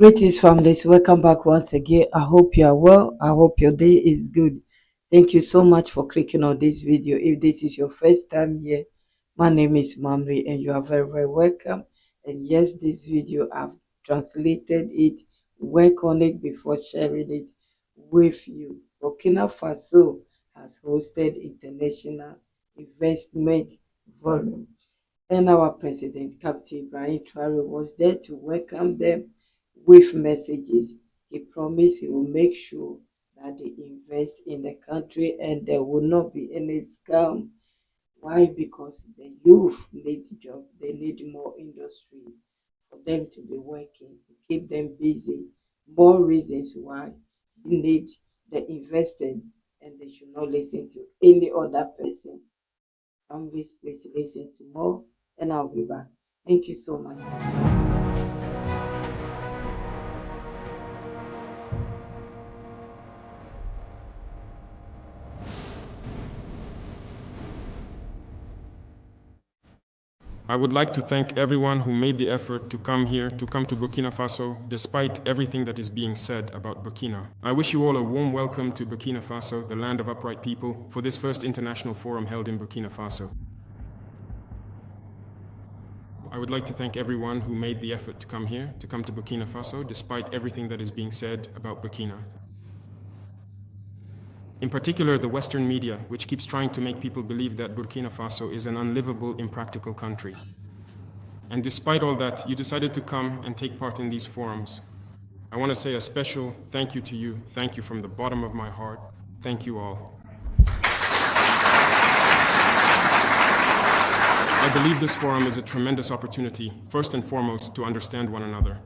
Greetings, families. Welcome back once again. I hope you are well. I hope your day is good. Thank you so much for clicking on this video. If this is your first time here, my name is Mamri and you are very, very welcome. And yes, this video, I've translated it, work on it before sharing it with you. Burkina Faso has hosted international investment volume, and our president, Captain Ibrahim Traore, was there to welcome them with messages. He promised he will make sure that they invest in the country and there will not be any scam. Why? Because the youth need jobs, they need more industry for them to be working, to keep them busy. More reasons why you need the investors, and they should not listen to any other person. Please listen to more, and I'll be back. Thank you so much. I would like to thank everyone who made the effort to come here, to come to Burkina Faso, despite everything that is being said about Burkina. I wish you all a warm welcome to Burkina Faso, the land of upright people, for this first international forum held in Burkina Faso. I would like to thank everyone who made the effort to come here, to come to Burkina Faso, despite everything that is being said about Burkina. In particular, the Western media, which keeps trying to make people believe that Burkina Faso is an unlivable, impractical country. And despite all that, you decided to come and take part in these forums. I want to say a special thank you to you. Thank you from the bottom of my heart. Thank you all. I believe this forum is a tremendous opportunity, first and foremost, to understand one another.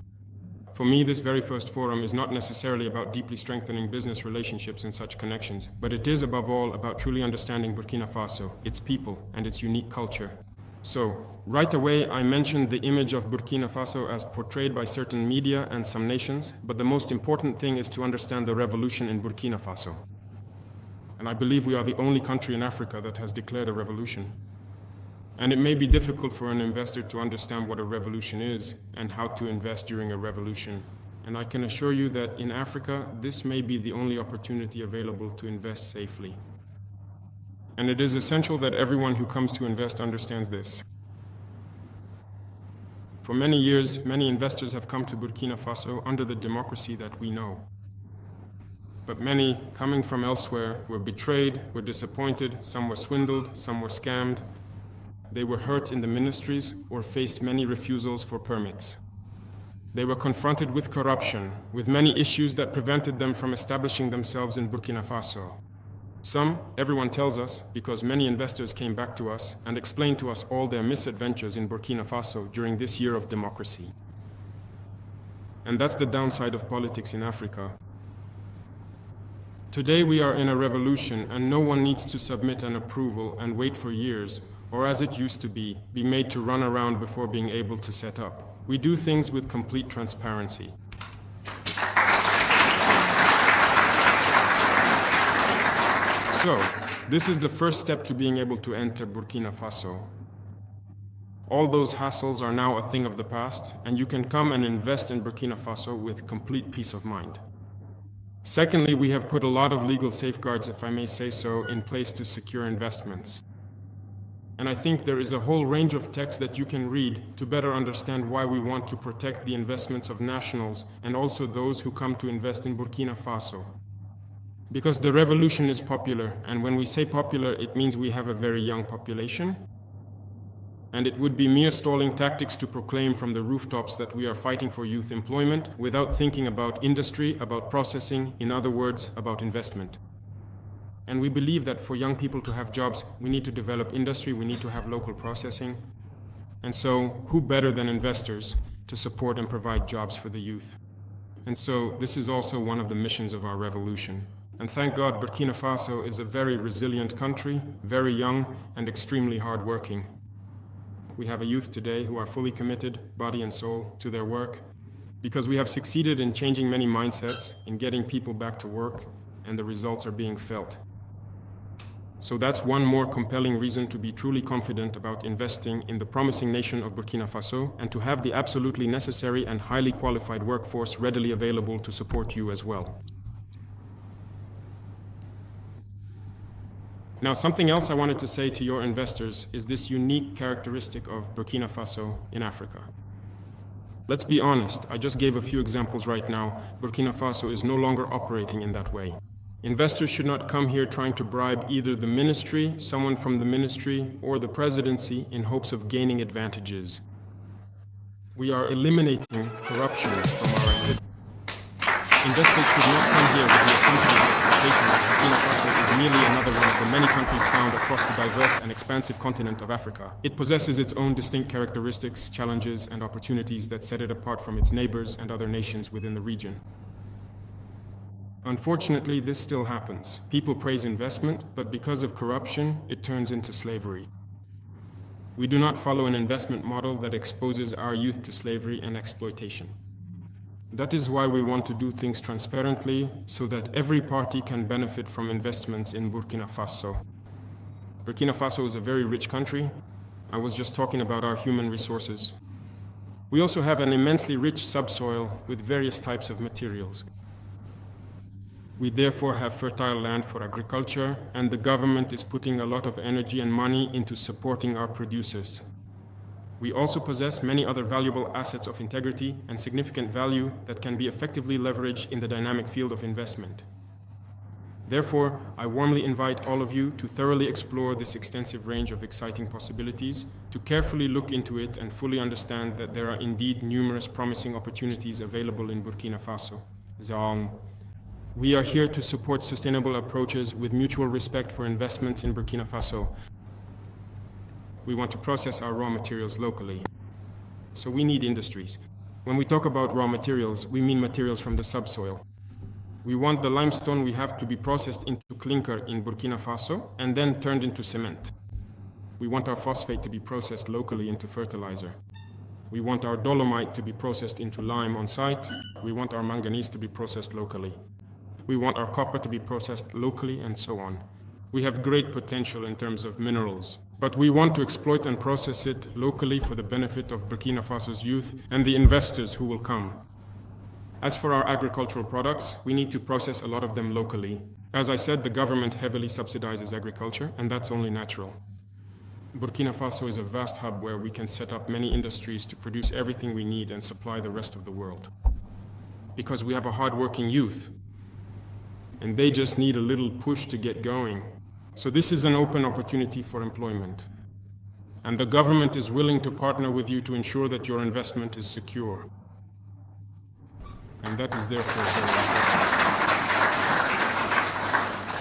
For me, this very first forum is not necessarily about deeply strengthening business relationships and such connections, but it is above all about truly understanding Burkina Faso, its people, and its unique culture. So, right away, I mentioned the image of Burkina Faso as portrayed by certain media and some nations, but the most important thing is to understand the revolution in Burkina Faso. And I believe we are the only country in Africa that has declared a revolution. And it may be difficult for an investor to understand what a revolution is and how to invest during a revolution. And I can assure you that in Africa, this may be the only opportunity available to invest safely. And it is essential that everyone who comes to invest understands this. For many years, many investors have come to Burkina Faso under the democracy that we know. But many, coming from elsewhere, were betrayed, were disappointed, some were swindled, some were scammed. They were hurt in the ministries or faced many refusals for permits. They were confronted with corruption, with many issues that prevented them from establishing themselves in Burkina Faso. Some, everyone tells us, because many investors came back to us and explained to us all their misadventures in Burkina Faso during this year of democracy. And that's the downside of politics in Africa. Today we are in a revolution and no one needs to submit an approval and wait for years, or as it used to be made to run around before being able to set up. We do things with complete transparency. So, this is the first step to being able to enter Burkina Faso. All those hassles are now a thing of the past, and you can come and invest in Burkina Faso with complete peace of mind. Secondly, we have put a lot of legal safeguards, if I may say so, in place to secure investments. And I think there is a whole range of texts that you can read to better understand why we want to protect the investments of nationals and also those who come to invest in Burkina Faso. Because the revolution is popular, and when we say popular, it means we have a very young population. And it would be mere stalling tactics to proclaim from the rooftops that we are fighting for youth employment without thinking about industry, about processing, in other words, about investment. And we believe that for young people to have jobs, we need to develop industry, we need to have local processing. And so, who better than investors to support and provide jobs for the youth? And so, this is also one of the missions of our revolution. And thank God, Burkina Faso is a very resilient country, very young, and extremely hardworking. We have a youth today who are fully committed, body and soul, to their work, because we have succeeded in changing many mindsets, in getting people back to work, and the results are being felt. So that's one more compelling reason to be truly confident about investing in the promising nation of Burkina Faso and to have the absolutely necessary and highly qualified workforce readily available to support you as well. Now, something else I wanted to say to your investors is this unique characteristic of Burkina Faso in Africa. Let's be honest, I just gave a few examples right now. Burkina Faso is no longer operating in that way. Investors should not come here trying to bribe either the ministry, someone from the ministry, or the presidency in hopes of gaining advantages. We are eliminating corruption from our activity. Investors should not come here with the assumption or expectation that Burkina Faso is merely another one of the many countries found across the diverse and expansive continent of Africa. It possesses its own distinct characteristics, challenges, and opportunities that set it apart from its neighbors and other nations within the region. Unfortunately, this still happens. People praise investment, but because of corruption, it turns into slavery. We do not follow an investment model that exposes our youth to slavery and exploitation. That is why we want to do things transparently so that every party can benefit from investments in Burkina Faso. Burkina Faso is a very rich country. I was just talking about our human resources. We also have an immensely rich subsoil with various types of materials. We therefore have fertile land for agriculture, and the government is putting a lot of energy and money into supporting our producers. We also possess many other valuable assets of integrity and significant value that can be effectively leveraged in the dynamic field of investment. Therefore, I warmly invite all of you to thoroughly explore this extensive range of exciting possibilities, to carefully look into it and fully understand that there are indeed numerous promising opportunities available in Burkina Faso. We are here to support sustainable approaches with mutual respect for investments in Burkina Faso. We want to process our raw materials locally. So we need industries. When we talk about raw materials, we mean materials from the subsoil. We want the limestone we have to be processed into clinker in Burkina Faso and then turned into cement. We want our phosphate to be processed locally into fertilizer. We want our dolomite to be processed into lime on site. We want our manganese to be processed locally. We want our copper to be processed locally, and so on. We have great potential in terms of minerals, but we want to exploit and process it locally for the benefit of Burkina Faso's youth and the investors who will come. As for our agricultural products, we need to process a lot of them locally. As I said, the government heavily subsidizes agriculture, and that's only natural. Burkina Faso is a vast hub where we can set up many industries to produce everything we need and supply the rest of the world. Because we have a hard-working youth, and they just need a little push to get going. So this is an open opportunity for employment. And the government is willing to partner with you to ensure that your investment is secure. And that is therefore very important.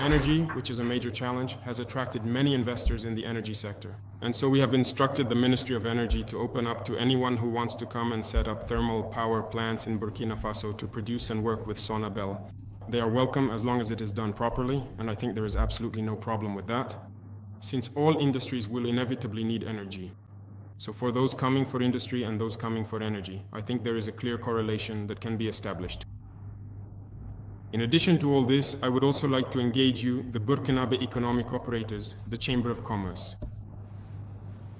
Energy, which is a major challenge, has attracted many investors in the energy sector. And so we have instructed the Ministry of Energy to open up to anyone who wants to come and set up thermal power plants in Burkina Faso to produce and work with Sonabel. They are welcome as long as it is done properly, and I think there is absolutely no problem with that, since all industries will inevitably need energy. So for those coming for industry and those coming for energy, I think there is a clear correlation that can be established. In addition to all this, I would also like to engage you, the Burkinabe economic operators, the Chamber of Commerce.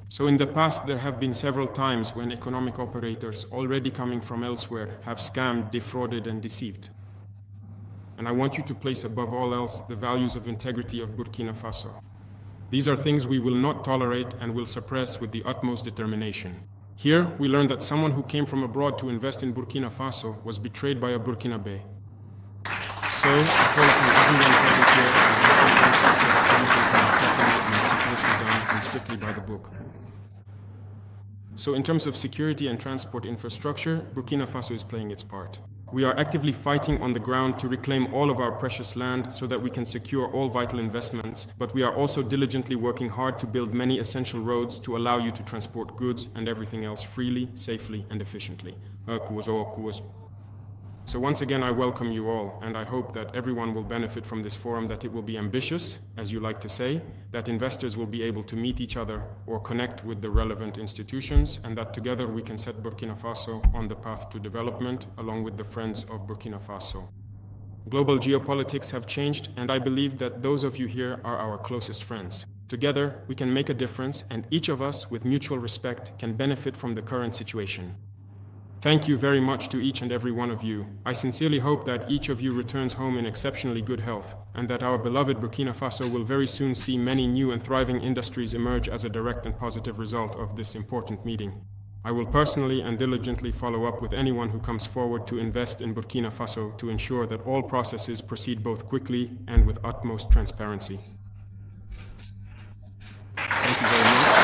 So in the past, there have been several times when economic operators already coming from elsewhere have scammed, defrauded, and deceived. And I want you to place above all else the values of integrity of Burkina Faso. These are things we will not tolerate and will suppress with the utmost determination. Here, we learned that someone who came from abroad to invest in Burkina Faso was betrayed by a Burkinabe. So, I call upon everyone present here to make this research so that everything can be properly and meticulously done and strictly by the book. So in terms of security and transport infrastructure, Burkina Faso is playing its part. We are actively fighting on the ground to reclaim all of our precious land so that we can secure all vital investments, but we are also diligently working hard to build many essential roads to allow you to transport goods and everything else freely, safely, and efficiently. So once again, I welcome you all, and I hope that everyone will benefit from this forum, that it will be ambitious, as you like to say, that investors will be able to meet each other or connect with the relevant institutions, and that together we can set Burkina Faso on the path to development, along with the friends of Burkina Faso. Global geopolitics have changed, and I believe that those of you here are our closest friends. Together, we can make a difference, and each of us, with mutual respect, can benefit from the current situation. Thank you very much to each and every one of you. I sincerely hope that each of you returns home in exceptionally good health, and that our beloved Burkina Faso will very soon see many new and thriving industries emerge as a direct and positive result of this important meeting. I will personally and diligently follow up with anyone who comes forward to invest in Burkina Faso to ensure that all processes proceed both quickly and with utmost transparency. Thank you very much.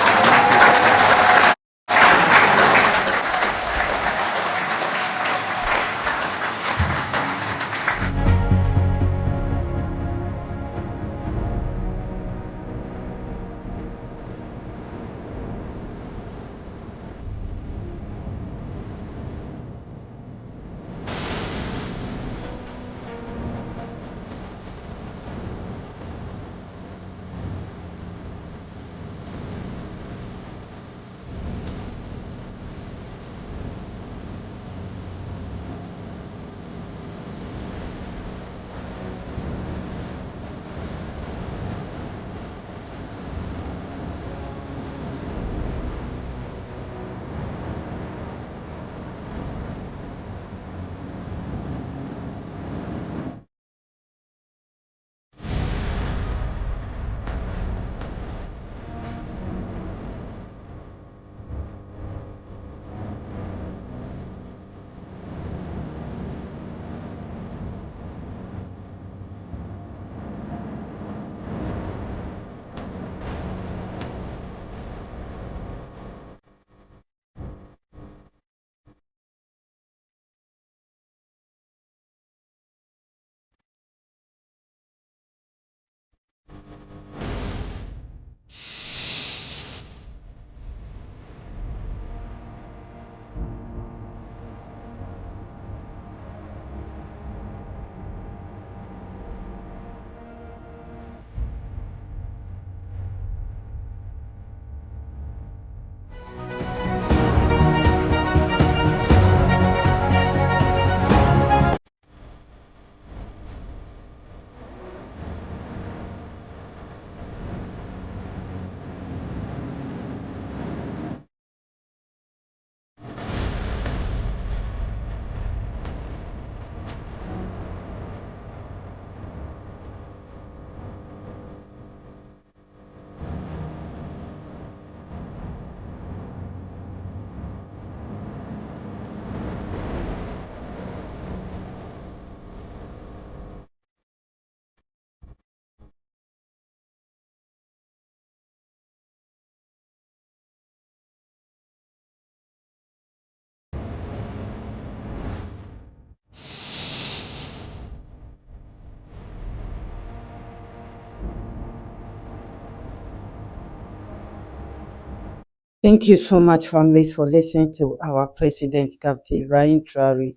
Thank you so much, families, for listening to our President, Captain Ibrahim Traore.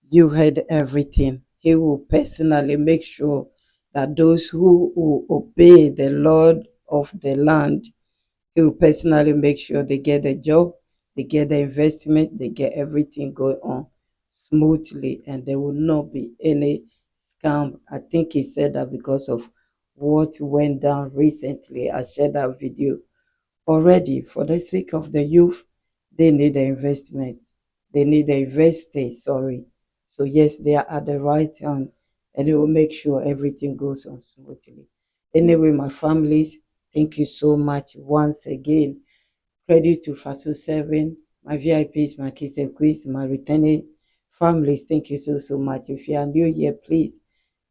You heard everything. He will personally make sure that those who will obey the Lord of the land, he will personally make sure they get the job, they get the investment, they get everything going on smoothly, and there will not be any scam. I think he said that because of what went down recently. I shared that video already. For the sake of the youth, they need the investments. They need the investors, sorry. So yes, they are at the right hand, and it will make sure everything goes on smoothly. Anyway, my families, thank you so much once again. Credit to Faso 7, my VIPs, my kids and queens, my returning families. Thank you so much. If you are new here, please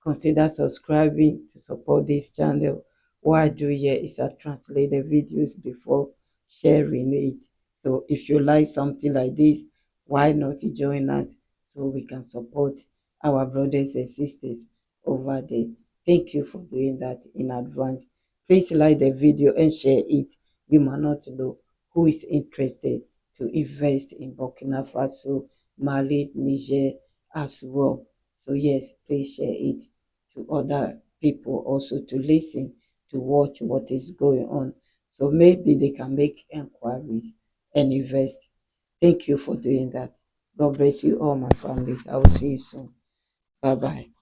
consider subscribing to support this channel. What I do here is I translate the videos before sharing it. So if you like something like this, why not join us so we can support our brothers and sisters over there. Thank you for doing that in advance. Please like the video and share it. You might not know who is interested to invest in Burkina Faso, Mali, Niger as well. So yes, please share it to other people also to listen, to watch what is going on. So maybe they can make inquiries and invest. Thank you for doing that. God bless you all, my families. I will see you soon. Bye bye.